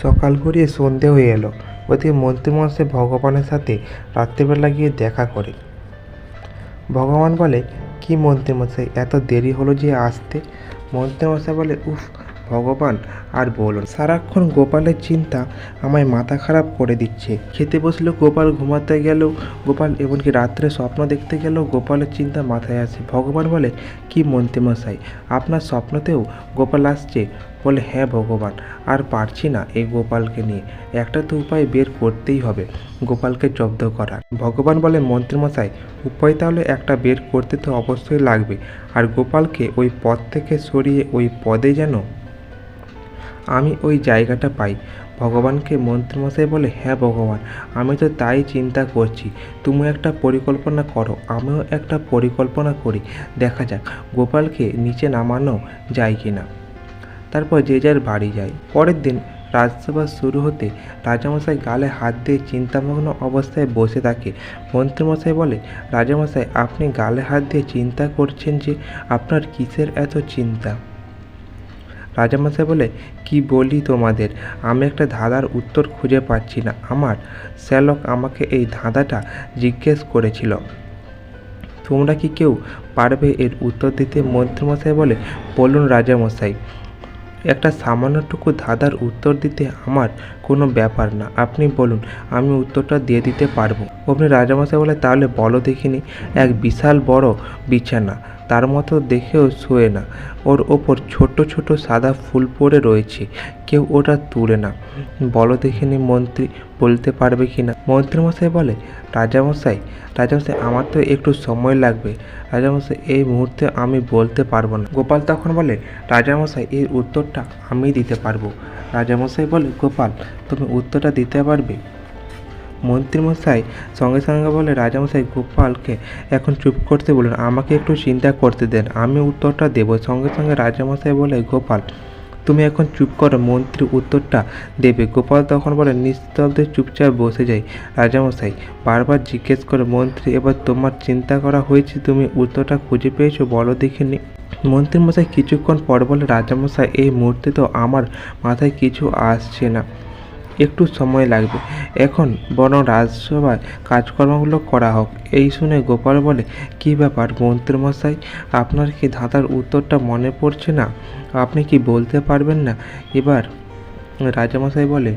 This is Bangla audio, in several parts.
সকাল গড়িয়ে সন্ধে হয়ে এলো। ওদিকে মন্ত্রীমশাই ভগবানের সাথে রাত্রিবেলা গিয়ে দেখা করে। ভগবান বলে, কি মন্ত্রীমশাই, এত দেরি হলো যে আসতে? মন্ত্রীমশাই বলে, উফ ভগবান, আর বলুন, সারাক্ষণ গোপালের চিন্তা আমায় মাথা খারাপ করে দিচ্ছে। খেতে বসলেও গোপাল, ঘুমাতে গেলেও গোপাল, এমনকি রাত্রে স্বপ্ন দেখতে গেলেও গোপালের চিন্তা মাথায় আসে। ভগবান বলে, কি মন্ত্রীমশাই, আপনার স্বপ্নতেও গোপাল আসছে? বলে, হ্যাঁ ভগবান, আর পারছি না এই গোপালকে নিয়ে। একটা তো উপায় বের করতেই হবে গোপালকে জব্দ করার। ভগবান বলে, মন্ত্রীমশাই, উপায় তাহলে একটা বের করতে তো অবশ্যই লাগবে। আর গোপালকে ওই পদ থেকে সরিয়ে ওই পদে যেন আমি ওই জায়গাটা পাই। ভগবানকে মন্ত্রীমশাই বলে, হ্যাঁ ভগবান, আমি তো তাই চিন্তা করছি। তুমি একটা পরিকল্পনা করো, আমিও একটা পরিকল্পনা করি। দেখা যাক গোপালকে নিচে নামানো যায় কি না। তারপর যে যার বাড়ি যায়। পরের দিন রাজসভা শুরু হতে রাজামশাই গালে হাত দিয়ে চিন্তামগ্ন অবস্থায় বসে থাকে। মন্ত্রীমশাই বলে, রাজামশাই, আপনি গালে হাত দিয়ে চিন্তা করছেন যে? আপনার কিসের এত চিন্তা? রাজামশাই বলে, কি বলি তোমাদের, আমি একটা ধাঁধার উত্তর খুঁজে পাচ্ছি না। আমার শ্যালক আমাকে এই ধাঁধাটা জিজ্ঞেস করেছিল। তোমরা কি কেউ পারবে এর উত্তর দিতে? মন্ত্রীমশাই বলে, বলুন রাজামশাই, একটা সামান্যটুকু ধাঁধার উত্তর দিতে আমার কোনো ব্যাপার না, আপনি বলুন, আমি উত্তরটা দিয়ে দিতে পারবো। অমনি রাজামশাই বলে, তাহলে বলো দেখিনি। এক বিশাল বড় বিছানা, তার মতো দেখেও শোয় না, ওর ওপর ছোট ছোট সাদা ফুল পড়ে রয়েছে, কেউ ওটা তুলে না। বলো দেখিনি মন্ত্রী, বলতে পারবে কি না? মন্ত্রীমশাই বলে, রাজামশাই রাজামশাই আমার তো একটু সময় লাগবে। রাজামশাই, এই মুহূর্তে আমি বলতে পারবো না। গোপাল তখন বলে, রাজামশাই, এর উত্তরটা আমি দিতে পারবো। রাজামশাই বলে, গোপাল, তুমি উত্তরটা দিতে পারবে? মন্ত্রীমশাই সঙ্গে সঙ্গে বলে, রাজামশাই, গোপালকে এখন চুপ করতে বলুন, আমাকে একটু চিন্তা করতে দেন, আমি উত্তরটা দেবো। সঙ্গে সঙ্গে রাজামশাই বলে, গোপাল, তুমি এখন চুপ করো, মন্ত্রী উত্তরটা দেবে। গোপাল তখন বলে, নিস্তব্ধে চুপচাপ বসে যায়। রাজামশাই বারবার জিজ্ঞেস করে, মন্ত্রী, এবার তোমার চিন্তা করা হয়েছে, তুমি উত্তরটা খুঁজে পেয়েছো, বলো দেখিনি। মন্ত্রীমশাই কিছুক্ষণ পর বলে, রাজামশাই, এই মুহূর্তে তো আমার মাথায় কিছু আসছে না, একটু সময় লাগবে। এখন বরং রাজসভায় কাজকর্মগুলো করা হোক। এই শুনে গোপাল বলে, কি ব্যাপার মন্ত্রীমশাই, আপনার কি ধাঁধার উত্তরটা মনে পড়ছে না? আপনি কি বলতে পারবেন না এবার? রাজামশাই বলে,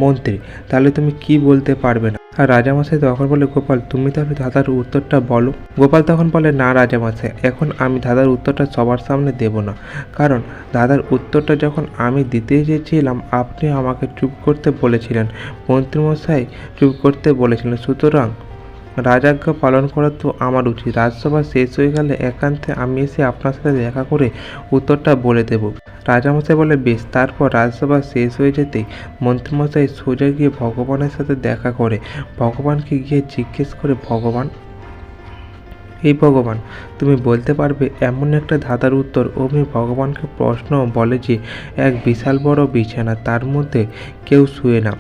মন্ত্রী, তাহলে তুমি কি বলতে পারবে না? আর রাজামশাই তখন বলে, গোপাল, তুমি তাহলে ধাঁধার উত্তরটা বলো। গোপাল তখন বলে, না রাজামশাই, এখন আমি ধাঁধার উত্তরটা সবার সামনে দেব না, কারণ ধাঁধার উত্তরটা যখন আমি দিতে চেয়েছিলাম আপনি আমাকে চুপ করতে বলেছিলেন, মন্ত্রীমশাই চুপ করতে বলেছিলেন, সুতরাং রাজাজ্ঞা পালন করা তো আমার উচিত। রাজসভা শেষ হয়ে গেলে একান্তে আমি এসে আপনার সাথে দেখা করে উত্তরটা বলে দেব। রাজামশাই বলে, বেশ। তারপর রাজসভা শেষ হয়ে যেতেই মন্ত্রীমশাই সোজা গিয়ে ভগবানের সাথে দেখা করে। ভগবানকে গিয়ে জিজ্ঞেস করে, ভগবান, এই ভগবান, তুমি বলতে পারবে এমন একটা ধাঁধার উত্তর? অমনি ভগবানকে প্রশ্ন বলে যে, এক বিশাল বড় বিছানা, তার মধ্যে কেউ শুয়ে না,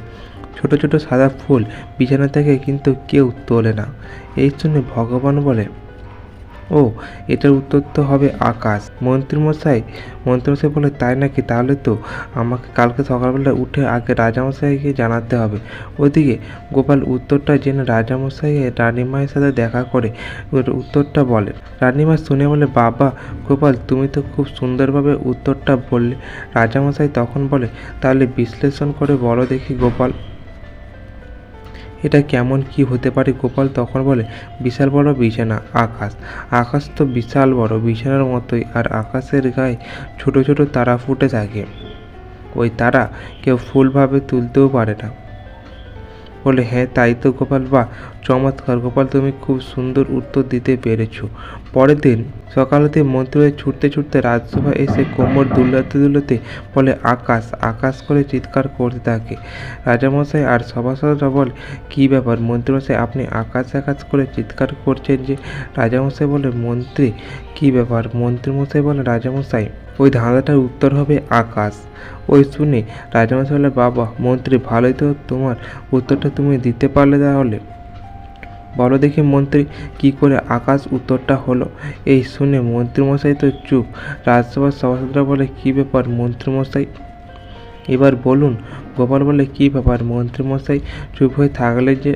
ছোট ছোট সাদা ফুল বিছানা থেকে কিন্তু কেউ তোলে না। এই শুনে ভগবান বলে, ও, এটার উত্তর তো হবে আকাশ। মন্ত্রীমশাই বলে, তাই নাকি? তাহলে তো আমাকে কালকে সকালবেলা উঠে আগে রাজামশাইকে জানাতে হবে। ওদিকে গোপাল উত্তরটা জেনে রাজামশাই রানীমায়ের সাথে দেখা করে উত্তরটা বলে। রানীমা শুনে বলে, বাবা গোপাল, তুমি তো খুব সুন্দরভাবে উত্তরটা বললে। রাজামশাই তখন বলে, তাহলে বিশ্লেষণ করে বলো দেখি গোপাল, এটা কেমন কি হতে পারে? গোপাল তখন বলে, বিশাল বড় বিছানা, আকাশ। আকাশ তো বিশাল বড় বিছানার মতোই, আর আকাশের গায়ে ছোট ছোট তারা ফুটে থাকে, ওই তারা কেউ ফুলভাবে তুলতেও পারে না। বলে, হ্যাঁ তাই তো গোপাল, বাহ চমৎকার গোপাল, তুমি খুব সুন্দর উত্তর দিতে পেরেছ। পরের দিন সকাল হতে মন্ত্রী ছুটতে ছুটতে রাজসভায় এসে কোমর দুলাতে দুলাতে বলে, আকাশ আকাশ করে চিৎকার করতে থাকে। রাজামশাই আর সভাসদরা বলে, কী ব্যাপার মন্ত্রীমশাই, আপনি আকাশ আকাশ করে চিৎকার করছেন যে? রাজামশাই বলে, মন্ত্রী, কী ব্যাপার? মন্ত্রীমশাই বলে, রাজামশাই, ওই ধাঁধাটার উত্তর হবে আকাশ। ওই শুনে রাজামশাই বলে, বাবা মন্ত্রী, ভালোই তো, তোমার উত্তরটা তুমি দিতে পারলে তাহলে। বলো দেখি মন্ত্রী, কি করে আকাশ উত্তরটা হলো? এই শুনে মন্ত্রীমশাই তো চুপ। রাজসভার সভাসদরা বলে, কী ব্যাপার মন্ত্রীমশাই, এবার বলুন। গোপাল বলে, কী ব্যাপার মন্ত্রীমশাই, চুপ হয়ে থাকলে যে?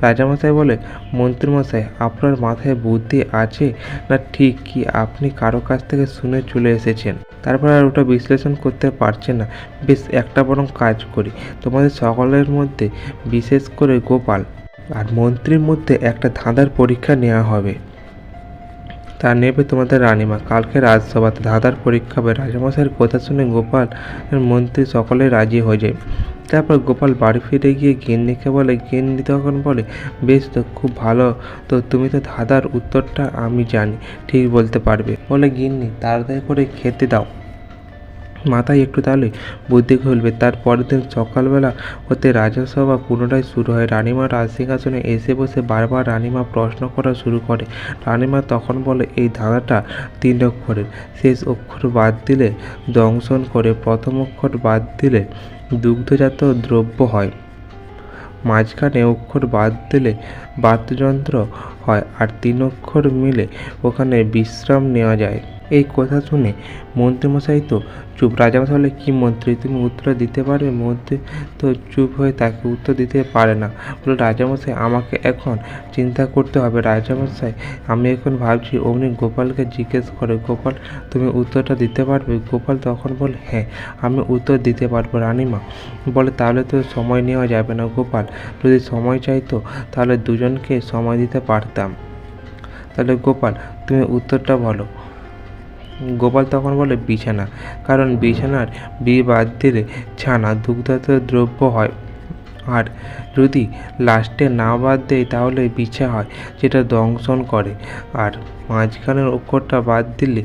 রাজামশাই বলে, মন্ত্রীমশাই, আপনার মাথায় বুদ্ধি আছে না ঠিক কি আপনি কারো কাছ থেকে শুনে চলে এসেছেন, তারপর আর ওটা বিশ্লেষণ করতে পারছেন না? বেশ, একটা বরং কাজ করি, তোমাদের সকলের মধ্যে বিশেষ করে গোপাল আর মন্ত্রীর মধ্যে একটা ধাঁধার পরীক্ষা নেওয়া হবে। তা নেবে তোমাদের রানীমা। কালকে রাজসভাতে ধাঁধার পরীক্ষা হবে। রাজামশাইয়ের কথা শুনে গোপাল মন্ত্রী সকলে রাজি হয়ে যায়। তারপর গোপাল বাড়ি ফিরে গিয়ে গিন্নিকে বলে, গিন্নি তখন বলে, বেশ তো, খুব ভালো তো, তুমি তো ধাঁধার উত্তরটা আমি জানি ঠিক বলতে পারবে। বলে, গিন্নি তাড়াতাড়ি করে খেতে দাও, মাথায় একটু তাহলে বুদ্ধি খুলবে। তার পরের দিন সকালবেলা হতে রাজসভা পুনরায় শুরু হয়। রানীমা রাজসিংহাসনে এসে বসে বারবার রানীমা প্রশ্ন করা শুরু করে। রানীমা তখন বলে, এই ধাঁধাটা 3 অক্ষরের, শেষ অক্ষর বাদ দিলে দংশন করে, প্রথম অক্ষর বাদ দিলে দুগ্ধজাত দ্রব্য হয়, মাঝখানে অক্ষর বাদ দিলে বাদ্যযন্ত্র হয়, আর 3 অক্ষর মিলে ওখানে বিশ্রাম নেওয়া যায়। এই কথা শুনে মন্ত্রীমশাই তো চুপ। রাজামশাই বলে, কি মন্ত্রী, তুমি উত্তর দিতে পারবে? মন্ত্রী তো চুপ হয়ে তাকে উত্তর দিতে পারে না। বলে, রাজামশাই, আমাকে এখন চিন্তা করতে হবে। রাজামশাই, আমি এখন ভাবছি। অমনি গোপালকে জিজ্ঞেস করে, গোপাল, তুমি উত্তরটা দিতে পারবে? গোপাল তখন বলে, হ্যাঁ, আমি উত্তর দিতে পারবো। রানীমা বলে, তাহলে তো সময় নেওয়া যাবে না। গোপাল যদি সময় চাইতো তাহলে দুজনকে সময় দিতে পারতাম। তাহলে গোপাল, তুমি উত্তরটা বলো। গোপাল তখন বলে, বিছানা, কারণ বিছানার বি বাদ দিলে ছানা দুগ্ধজাত দ্রব্য হয়, আর যদি লাস্টে না বাদ দেয় তাহলে বিছা হয়, যেটা দংশন করে, আর মাঝখানের অক্ষরটা বাদ দিলে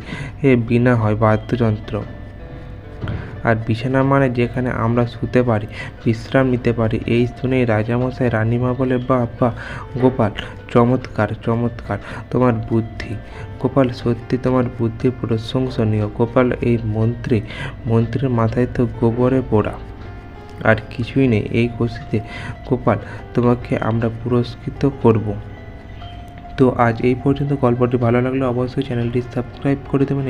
বীণা হয়, বাদ্যযন্ত্র। আর বিছানা মানে যেখানে আমরা শুতে পারি, বিশ্রাম নিতে পারি। এই শুনেই রাজামশাই রানীমা বলে, বাহ বাহ গোপাল, চমৎকার চমৎকার তোমার বুদ্ধি। গোপাল, সত্যি তোমার বুদ্ধি প্রশংসনীয়। গোপাল, এই মন্ত্রীর মাথায় তো গোবরে পোড়া, আর কিছুই নেই। এই খুশিতে গোপাল, তোমাকে আমরা পুরস্কৃত করব। তো আজ এই পর্যন্ত। গল্পটি ভালো লাগলে অবশ্যই চ্যানেলটি সাবস্ক্রাইব করে দেবেন।